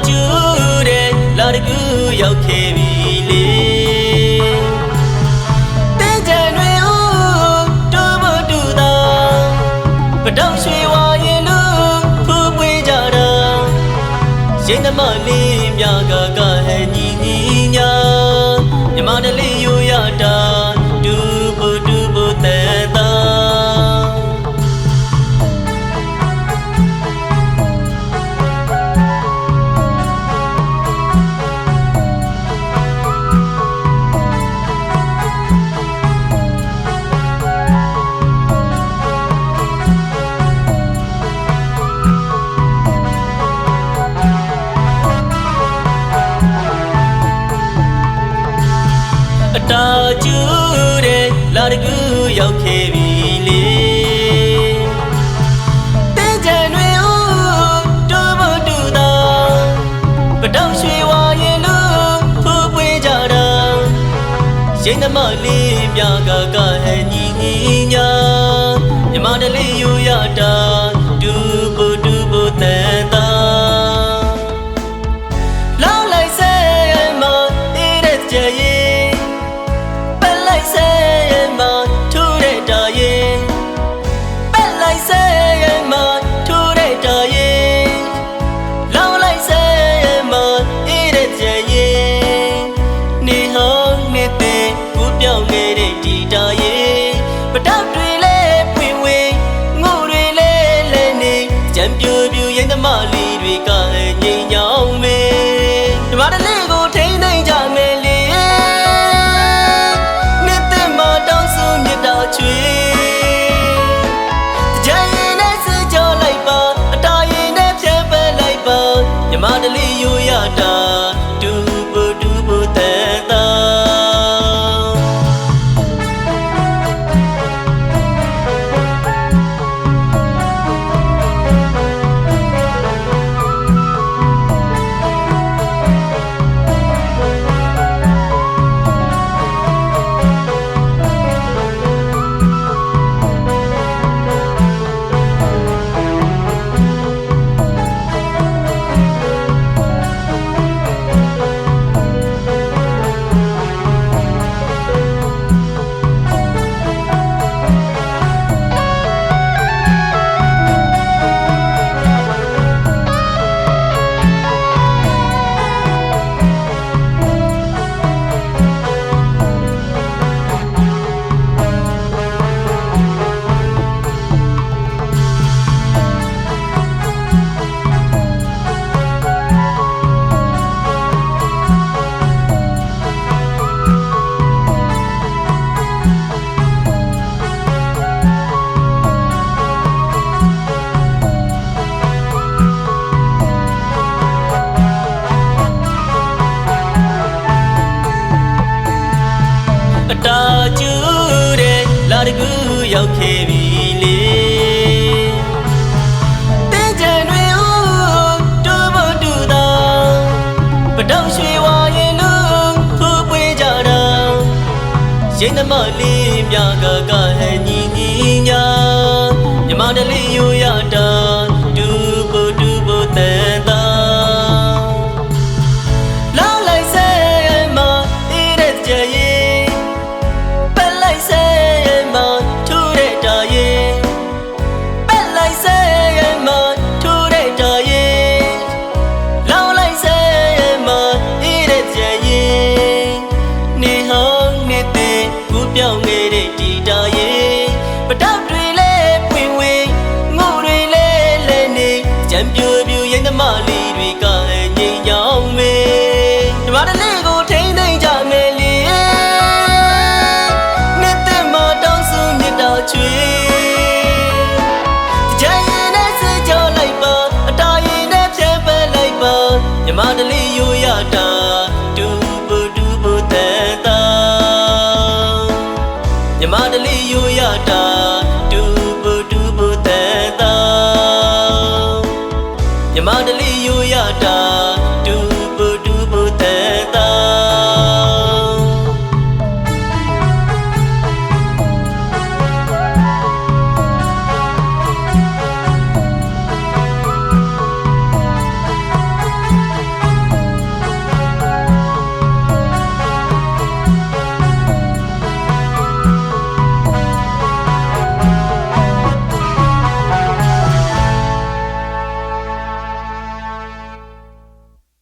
ကျူတဲ့လာတကူရောက်ခဲ့ပြီလေတင်းကြံတွေဦးတူဖို့တူတာပတောက်ရွှေဝါရင်လူဖူးပွေးကြတာရင်သမားလေးမြကဟဲ့ညီညီညာမြမတလေးယူရတာတူဖို့တန်တာတာကျူတဲ့လာတကူရောက်ခဲ့ပြီလေတင်းကြံတွေဦးတူဖို့တူတာပတောက်ရွှေဝါရင်လူဖူးပွေးကြတာရင်သမားလေးမြကဟဲ့ညီညီညာမြမတလေးယူရတာတူဖို့တန်တာလောက်လိုက်စဲမအေးတဲ့ကြရဲ့ပြောင်းခဲ့တဲ့ဒီတာရဲ့ပတောက်တွေလဲပွင့်ဝေးငိုတွေလဲလဲနေကြံပြူပြူရင်သမားလေးတွေကငိမ်ညောင်းမေဒီမှာတလေးကိုထိမ့်သိမ့်ကြမယ်လေနှစ်သက်မတောင်းစုမြတ်တာချွေကြံရင်နဲ့စကြောလိုက်ပါအတားရင်နဲ့ဖြတ်ပက်လိုက်ပါမြမတလေးယူရတာတူဖို့တန်တာတာကျူတဲ့လာတကူရောက်ခဲ့ပြီလေတင်းကြံတွေဦးတူဖို့တူတာပတောက်ရွှေဝါရင်လူဖူးပွေးကြတာရင်သမားလေးမြကဟဲ့ညီညီညာမြမတလေးယူရတာတူဖို့တန်တာလောက်လိုက်စဲမအေးတဲ့ကြရဲ့ပြောင်းခဲ့တဲ့ဒီတာရဲ့ပတောက်တွေလဲပွင့်ဝေးငိုတွေလဲလဲနေကြံပြူပြူရင်သမားလေးတွေကငိမ်ညောင်းမေဒီမှာတလေးကိုထိမ့်သိမ့်ကြမယ်လေနှစ်သက်မတောင်းစုမြတ်တာချွေကြံရင်နဲ့စကြောလိုက်ပါအတားရင်နဲ့ဖြတ်ပက်လိုက်ပါမြမတလေး